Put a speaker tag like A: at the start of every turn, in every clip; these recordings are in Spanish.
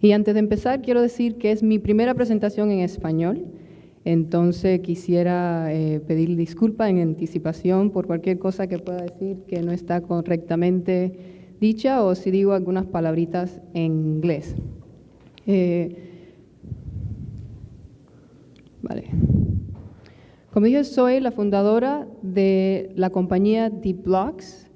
A: Y antes de empezar, quiero decir que es mi primera presentación en español, entonces quisiera pedir disculpas en anticipación por cualquier cosa que pueda decir que no está correctamente dicha o si digo algunas palabritas en inglés. Vale. Como dije, soy la fundadora de la compañía DeepBlocks,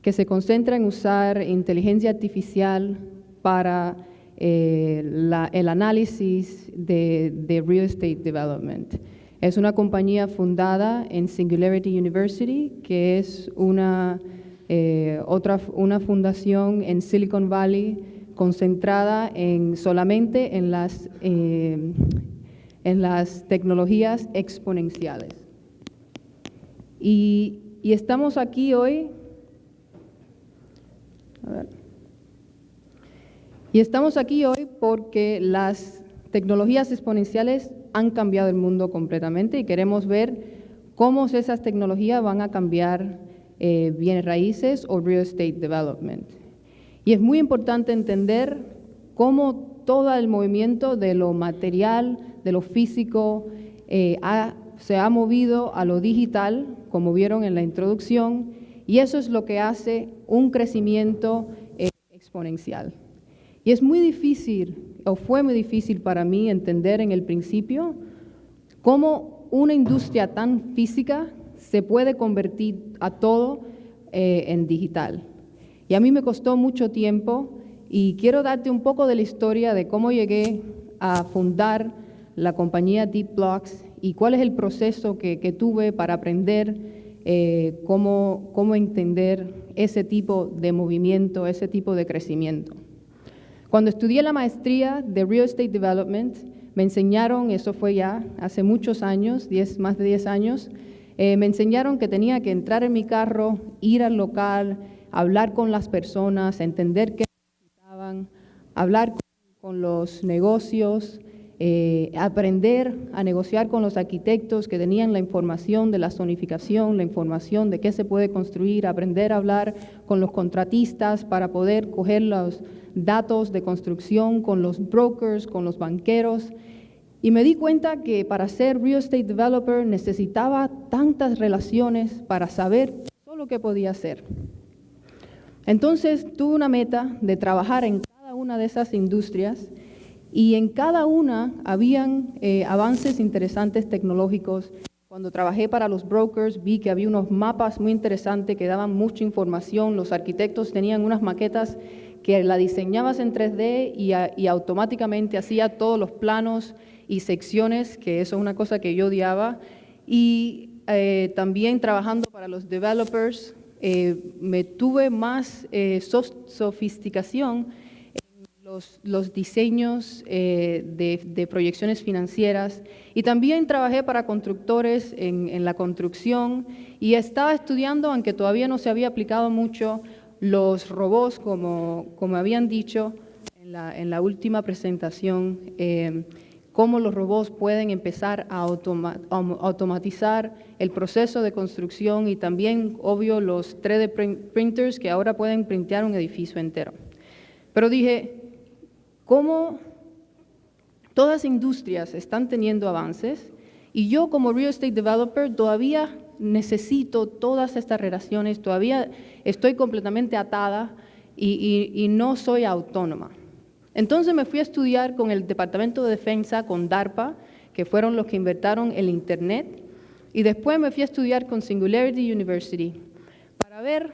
A: que se concentra en usar inteligencia artificial para el análisis de real estate development. Es una compañía fundada en Singularity University, que es una fundación en Silicon Valley concentrada solamente en las tecnologías exponenciales. Y estamos aquí hoy. Y estamos aquí hoy porque las tecnologías exponenciales han cambiado el mundo completamente y queremos ver cómo esas tecnologías van a cambiar bienes raíces o real estate development. Y es muy importante entender cómo todo el movimiento de lo material, de lo físico, se ha movido a lo digital, como vieron en la introducción, y eso es lo que hace un crecimiento exponencial. Y es muy difícil, o fue muy difícil para mí entender en el principio cómo una industria tan física se puede convertir a todo en digital. Y a mí me costó mucho tiempo y quiero darte un poco de la historia de cómo llegué a fundar la compañía DeepBlocks y cuál es el proceso que tuve para aprender cómo entender ese tipo de movimiento, ese tipo de crecimiento. Cuando estudié la maestría de Real Estate Development, me enseñaron, eso fue ya hace muchos años, más de 10 años, me enseñaron que tenía que entrar en mi carro, ir al local, hablar con las personas, entender qué necesitaban, hablar con los negocios, aprender a negociar con los arquitectos que tenían la información de la zonificación, la información de qué se puede construir, aprender a hablar con los contratistas para poder coger los datos de construcción, con los brokers, con los banqueros. Y me di cuenta que para ser real estate developer necesitaba tantas relaciones para saber todo lo que podía hacer. Entonces tuve una meta de trabajar en cada una de esas industrias y en cada una habían avances interesantes tecnológicos. Cuando trabajé para los brokers vi que había unos mapas muy interesantes que daban mucha información. Los arquitectos tenían unas maquetas que la diseñabas en 3D y automáticamente hacía todos los planos y secciones, que eso es una cosa que yo odiaba. Y también trabajando para los developers, me tuve más sofisticación en los diseños de proyecciones financieras, y también trabajé para constructores en la construcción, y estaba estudiando, aunque todavía no se había aplicado mucho, los robots, como habían dicho en la última presentación, cómo los robots pueden empezar a automatizar el proceso de construcción, y también, obvio, los 3D printers que ahora pueden printear un edificio entero. Pero dije, ¿cómo todas las industrias están teniendo avances? Y yo como real estate developer todavía necesito todas estas relaciones, todavía estoy completamente atada y no soy autónoma. Entonces me fui a estudiar con el Departamento de Defensa, con DARPA, que fueron los que inventaron el Internet, y después me fui a estudiar con Singularity University para ver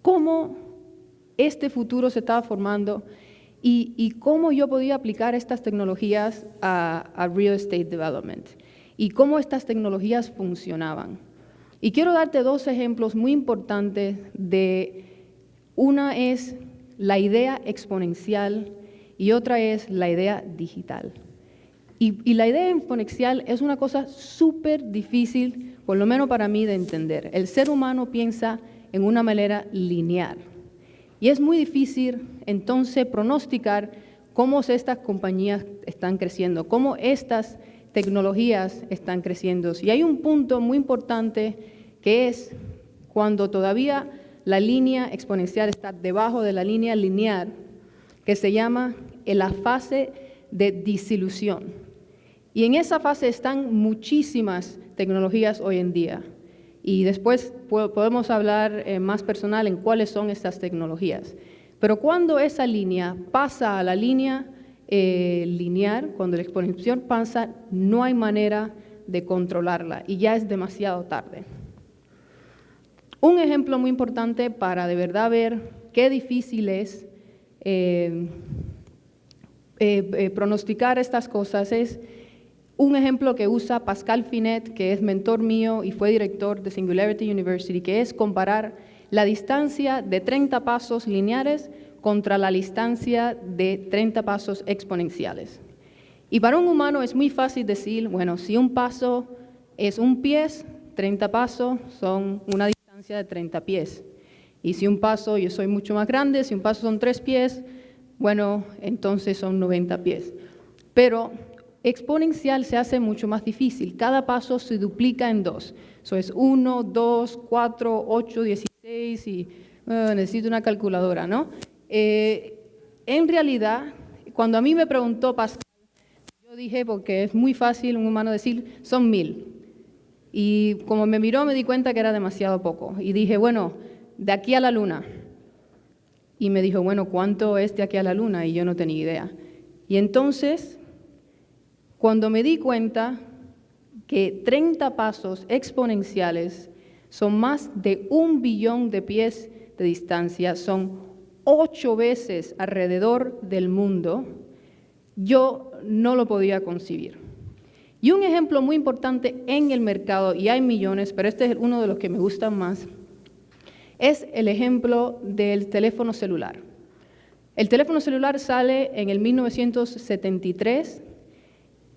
A: cómo este futuro se estaba formando y cómo yo podía aplicar estas tecnologías a real estate development y cómo estas tecnologías funcionaban. Y quiero darte dos ejemplos muy importantes una es la idea exponencial y otra es la idea digital. Y la idea exponencial es una cosa súper difícil, por lo menos para mí, de entender. El ser humano piensa en una manera lineal. Y es muy difícil, entonces, pronosticar cómo estas compañías están creciendo, cómo estas tecnologías están creciendo. Y hay un punto muy importante que es cuando todavía la línea exponencial está debajo de la línea lineal, que se llama en la fase de disilución. Y en esa fase están muchísimas tecnologías hoy en día. Y después podemos hablar más personal en cuáles son estas tecnologías. Pero cuando esa línea pasa a la línea lineal, cuando la exponencial pasa, no hay manera de controlarla y ya es demasiado tarde. Un ejemplo muy importante para de verdad ver qué difícil es pronosticar estas cosas es un ejemplo que usa Pascal Finet, que es mentor mío y fue director de Singularity University, que es comparar la distancia de 30 pasos lineares contra la distancia de 30 pasos exponenciales. Y para un humano es muy fácil decir, bueno, si un paso es un pie, 30 pasos son una distancia de 30 pies. Y si un paso, yo soy mucho más grande, si un paso son 3 pies, bueno, entonces son 90 pies. Pero exponencial se hace mucho más difícil. Cada paso se duplica en 2. Eso es 1, 2, 4, 8, 16 y necesito una calculadora, ¿no? En realidad, cuando a mí me preguntó Pascal, yo dije, porque es muy fácil un humano decir, son 1000. Y como me miró, me di cuenta que era demasiado poco. Y dije, bueno, de aquí a la luna. Y me dijo, bueno, ¿cuánto es de aquí a la luna? Y yo no tenía idea. Y entonces, cuando me di cuenta que 30 pasos exponenciales son más de 1 billón de pies de distancia, son 8 veces alrededor del mundo, yo no lo podía concebir. Y un ejemplo muy importante en el mercado, y hay millones, pero este es uno de los que me gustan más, es el ejemplo del teléfono celular. El teléfono celular sale en el 1973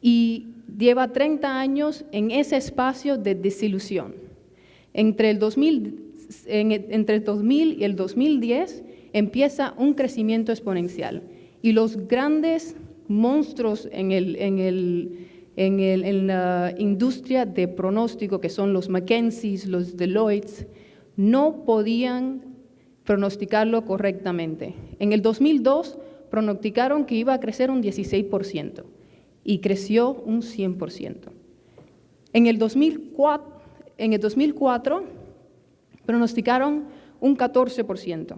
A: y lleva 30 años en ese espacio de desilusión. Entre el 2000 y el 2010 empieza un crecimiento exponencial y los grandes monstruos en la industria de pronóstico, que son los McKinseys, los Deloitte, no podían pronosticarlo correctamente. En el 2002 pronosticaron que iba a crecer un 16% y creció un 100%. En el 2004 pronosticaron un 14%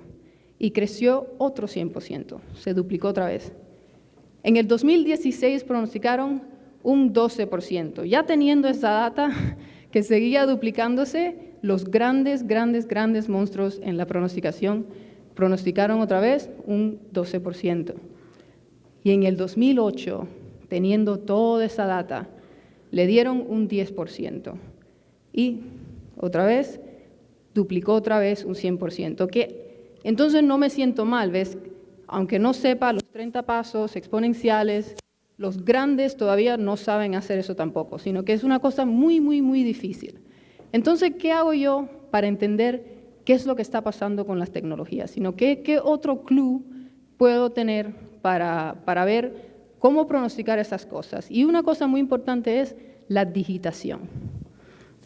A: y creció otro 100%, se duplicó otra vez. En el 2016 pronosticaron un 12%. Ya teniendo esa data que seguía duplicándose, los grandes monstruos en la pronosticación pronosticaron otra vez un 12%. Y en el 2008, teniendo toda esa data, le dieron un 10%. Y otra vez, duplicó otra vez un 100%. Que entonces no me siento mal, ¿ves? Aunque no sepa los 30 pasos exponenciales, los grandes todavía no saben hacer eso tampoco, sino que es una cosa muy difícil. Entonces, ¿qué hago yo para entender qué es lo que está pasando con las tecnologías? ¿Qué otro clue puedo tener para ver cómo pronosticar esas cosas? Y una cosa muy importante es la digitación.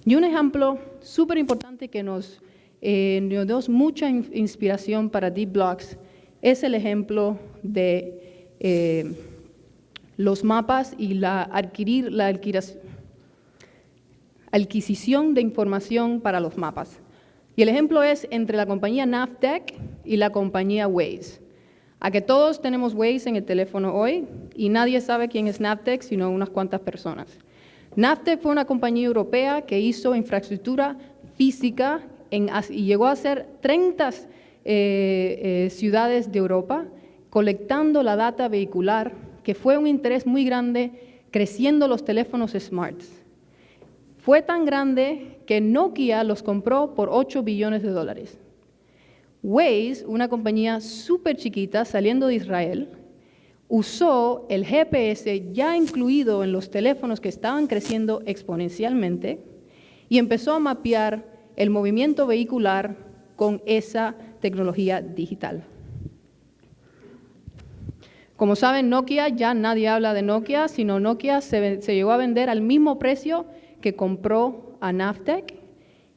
A: Y un ejemplo súper importante que nos dio mucha inspiración para Deep Blocks es el ejemplo de los mapas y la adquisición de información para los mapas. Y el ejemplo es entre la compañía Navteq y la compañía Waze. A que todos tenemos Waze en el teléfono hoy y nadie sabe quién es Navteq sino unas cuantas personas. Navteq fue una compañía europea que hizo infraestructura física y llegó a hacer 30 ciudades de Europa colectando la data vehicular, que fue un interés muy grande creciendo los teléfonos smarts. Fue tan grande que Nokia los compró por $8 billones. Waze, una compañía súper chiquita saliendo de Israel, usó el GPS ya incluido en los teléfonos que estaban creciendo exponencialmente y empezó a mapear el movimiento vehicular con esa tecnología digital. Como saben, Nokia, ya nadie habla de Nokia, sino Nokia se llegó a vender al mismo precio que compró a Navteq,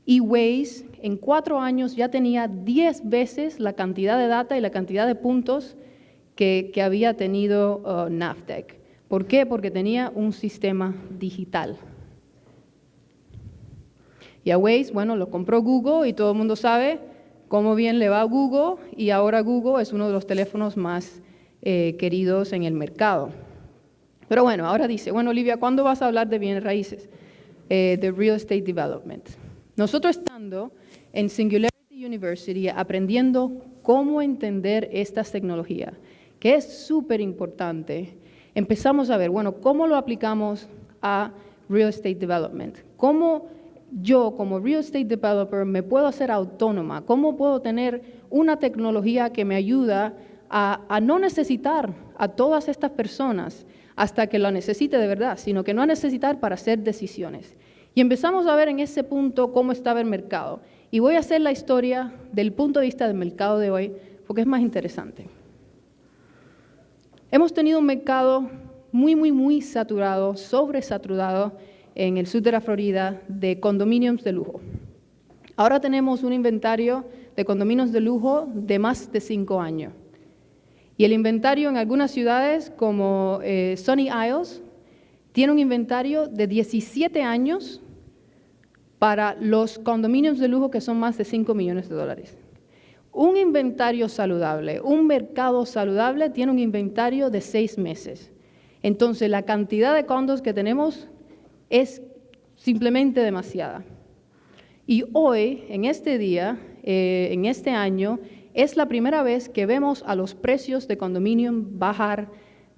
A: y Waze en 4 años ya tenía 10 veces la cantidad de data y la cantidad de puntos que había tenido Navteq. ¿Por qué? Porque tenía un sistema digital. Y a Waze, bueno, lo compró Google y todo el mundo sabe cómo bien le va a Google, y ahora Google es uno de los teléfonos más queridos en el mercado. Pero bueno, ahora dice, bueno, Olivia, ¿cuándo vas a hablar de bienes raíces? De Real Estate Development. Nosotros estando en Singularity University aprendiendo cómo entender estas tecnologías, que es súper importante, empezamos a ver, bueno, ¿cómo lo aplicamos a Real Estate Development? ¿Cómo yo, como Real Estate Developer, me puedo hacer autónoma? ¿Cómo puedo tener una tecnología que me ayuda a no necesitar a todas estas personas hasta que lo necesite de verdad, sino que no a necesitar para hacer decisiones? Y empezamos a ver en ese punto cómo estaba el mercado. Y voy a hacer la historia del punto de vista del mercado de hoy, porque es más interesante. Hemos tenido un mercado muy saturado, sobresaturado en el sur de la Florida de condominios de lujo. Ahora tenemos un inventario de condominios de lujo de más de 5 años. Y el inventario en algunas ciudades como Sunny Isles tiene un inventario de 17 años para los condominios de lujo que son más de $5 millones. Un inventario saludable, un mercado saludable tiene un inventario de 6 meses. Entonces, la cantidad de condos que tenemos es simplemente demasiada. Y hoy, en este día, en este año, es la primera vez que vemos a los precios de condominio bajar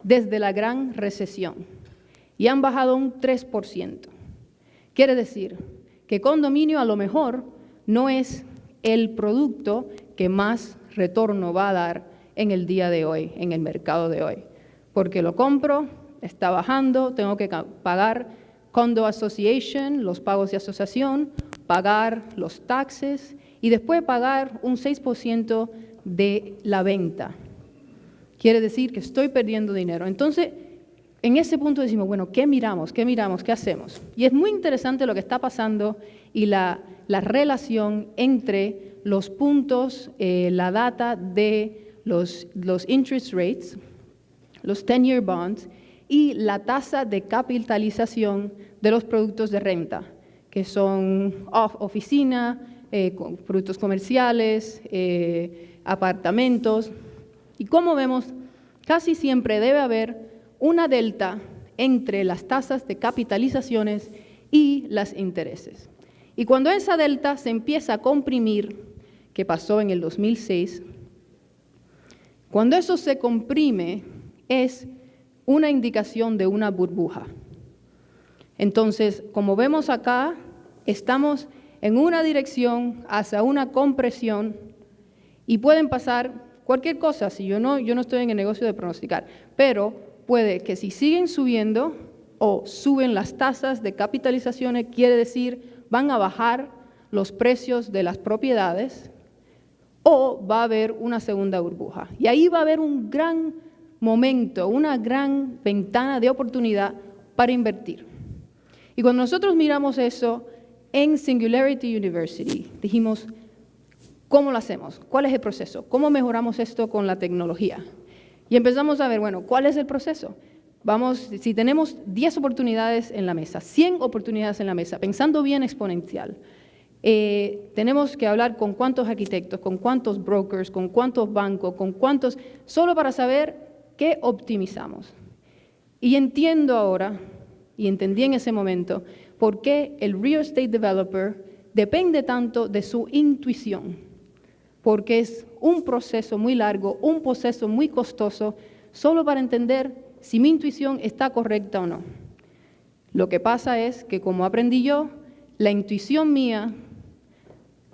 A: desde la gran recesión. Y han bajado un 3%. Quiere decir que condominio a lo mejor no es el producto que más retorno va a dar en el día de hoy, en el mercado de hoy. Porque lo compro, está bajando, tengo que pagar Condo Association, los pagos de asociación, pagar los taxes y después pagar un 6% de la venta. Quiere decir que estoy perdiendo dinero. Entonces, en ese punto decimos, bueno, ¿qué miramos? ¿Qué miramos? ¿Qué hacemos? Y es muy interesante lo que está pasando y la relación entre los puntos, la data de los interest rates, los 10-year bonds y la tasa de capitalización de los productos de renta, que son oficina, productos comerciales, apartamentos. Y como vemos, casi siempre debe haber una delta entre las tasas de capitalizaciones y los intereses. Y cuando esa delta se empieza a comprimir, que pasó en el 2006, cuando eso se comprime es una indicación de una burbuja. Entonces, como vemos acá, estamos en una dirección hacia una compresión y pueden pasar cualquier cosa. Si yo no estoy en el negocio de pronosticar, pero puede que si siguen subiendo o suben las tasas de capitalizaciones, quiere decir van a bajar los precios de las propiedades o va a haber una segunda burbuja. Y ahí va a haber un gran momento, una gran ventana de oportunidad para invertir. Y cuando nosotros miramos eso en Singularity University, dijimos, ¿cómo lo hacemos? ¿Cuál es el proceso? ¿Cómo mejoramos esto con la tecnología? Y empezamos a ver, bueno, ¿cuál es el proceso? Vamos, si tenemos 10 oportunidades en la mesa, 100 oportunidades en la mesa, pensando bien exponencial, tenemos que hablar con cuántos arquitectos, con cuántos brokers, con cuántos bancos, con cuántos, solo para saber qué optimizamos. Y entiendo ahora, y entendí en ese momento, por qué el real estate developer depende tanto de su intuición, porque es un proceso muy largo, un proceso muy costoso, solo para entender si mi intuición está correcta o no. Lo que pasa es que, como aprendí yo, la intuición mía,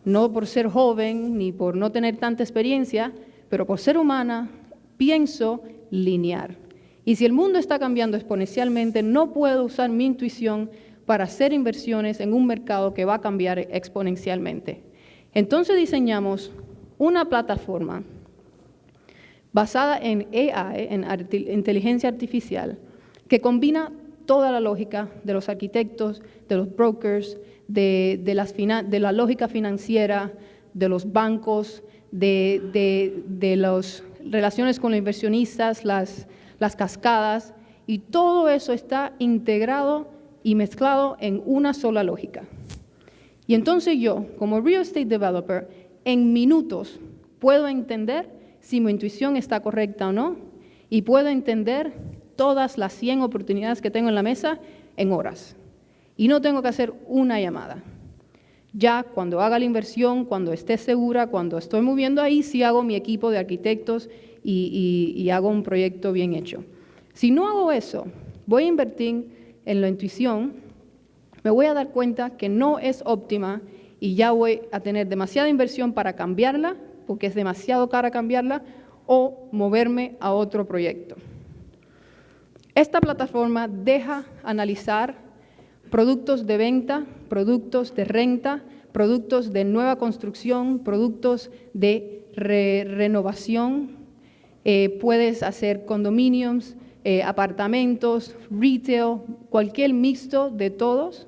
A: no por ser joven ni por no tener tanta experiencia, pero por ser humana, pienso lineal. Y si el mundo está cambiando exponencialmente, no puedo usar mi intuición para hacer inversiones en un mercado que va a cambiar exponencialmente. Entonces diseñamos una plataforma basada en AI, en inteligencia artificial, que combina toda la lógica de los arquitectos, de los brokers, de la lógica financiera, de los bancos, de los relaciones con los inversionistas, las cascadas, y todo eso está integrado y mezclado en una sola lógica. Y entonces yo, como real estate developer, en minutos puedo entender si mi intuición está correcta o no, y puedo entender todas las 100 oportunidades que tengo en la mesa en horas. Y no tengo que hacer una llamada. Ya cuando haga la inversión, cuando esté segura, cuando estoy moviendo ahí, sí hago mi equipo de arquitectos y hago un proyecto bien hecho. Si no hago eso, voy a invertir en la intuición, me voy a dar cuenta que no es óptima y ya voy a tener demasiada inversión para cambiarla, porque es demasiado cara cambiarla, o moverme a otro proyecto. Esta plataforma deja analizar productos de venta, productos de renta, productos de nueva construcción, productos de renovación. Puedes hacer condominios, apartamentos, retail, cualquier mixto de todos,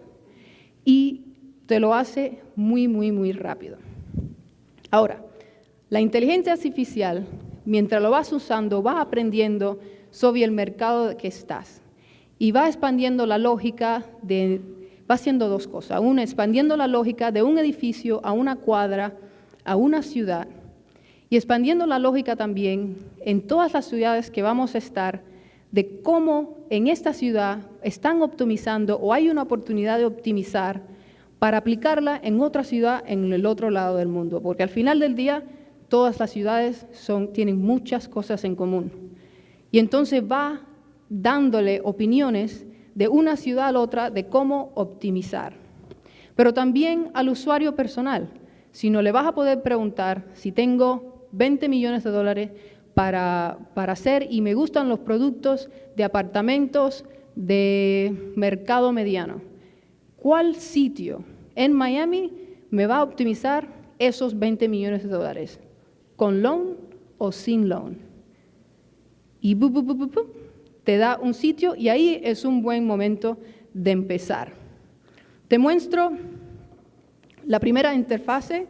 A: y te lo hace muy, muy, muy rápido. Ahora, la inteligencia artificial, mientras lo vas usando, vas aprendiendo sobre el mercado que estás. Y va expandiendo la lógica va haciendo dos cosas. Una, expandiendo la lógica de un edificio a una cuadra, a una ciudad, y expandiendo la lógica también en todas las ciudades que vamos a estar, de cómo en esta ciudad están optimizando o hay una oportunidad de optimizar para aplicarla en otra ciudad en el otro lado del mundo. Porque al final del día, todas las ciudades tienen muchas cosas en común. Y entonces va dándole opiniones de una ciudad a la otra de cómo optimizar. Pero también al usuario personal, si no le vas a poder preguntar si tengo 20 millones de dólares para hacer y me gustan los productos de apartamentos de mercado mediano, ¿cuál sitio en Miami me va a optimizar esos 20 millones de dólares? ¿Con loan o sin loan? Y te da un sitio y ahí es un buen momento de empezar. Te muestro la primera interfase,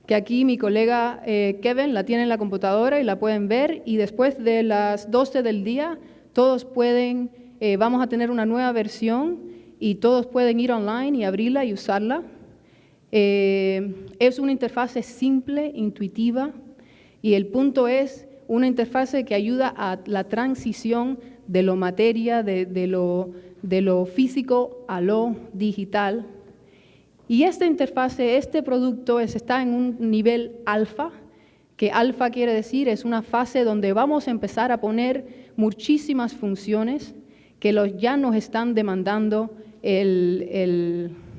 A: que aquí mi colega Kevin la tiene en la computadora y la pueden ver, y después de las 12 del día todos pueden, vamos a tener una nueva versión y todos pueden ir online y abrirla y usarla. Es una interfase simple, intuitiva, y el punto es una interfase que ayuda a la transición de lo materia, de lo físico a lo digital. Y esta interfase, este producto está en un nivel alfa, que alfa quiere decir es una fase donde vamos a empezar a poner muchísimas funciones que ya nos están demandando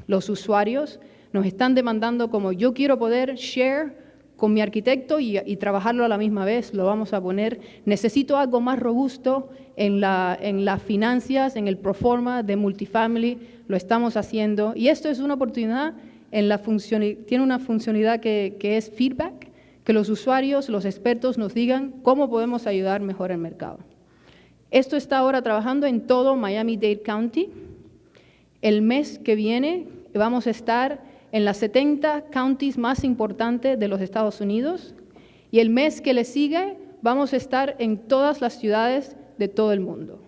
A: los usuarios, nos están demandando como yo quiero poder share con mi arquitecto y trabajarlo a la misma vez, lo vamos a poner. Necesito algo más robusto en las finanzas, en el proforma de multifamily, lo estamos haciendo. Y esto es una oportunidad, tiene una funcionalidad que es feedback, que los usuarios, los expertos nos digan cómo podemos ayudar mejor al mercado. Esto está ahora trabajando en todo Miami-Dade County. El mes que viene vamos a estar en las 70 counties más importantes de los Estados Unidos, y el mes que le sigue vamos a estar en todas las ciudades de todo el mundo.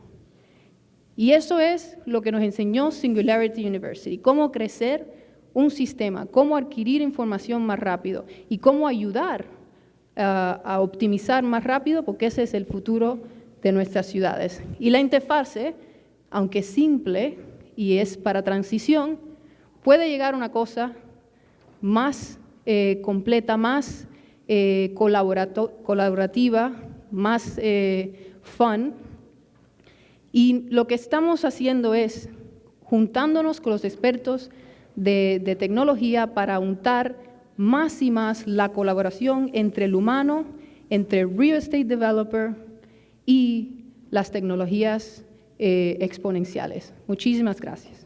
A: Y eso es lo que nos enseñó Singularity University, cómo crecer un sistema, cómo adquirir información más rápido y cómo ayudar a optimizar más rápido, porque ese es el futuro de nuestras ciudades. Y la interfase, aunque simple y es para transición, puede llegar a una cosa más completa, más colaborativa, más fun. Y lo que estamos haciendo es juntándonos con los expertos de tecnología para untar más y más la colaboración entre el humano, entre el real estate developer y las tecnologías exponenciales. Muchísimas gracias.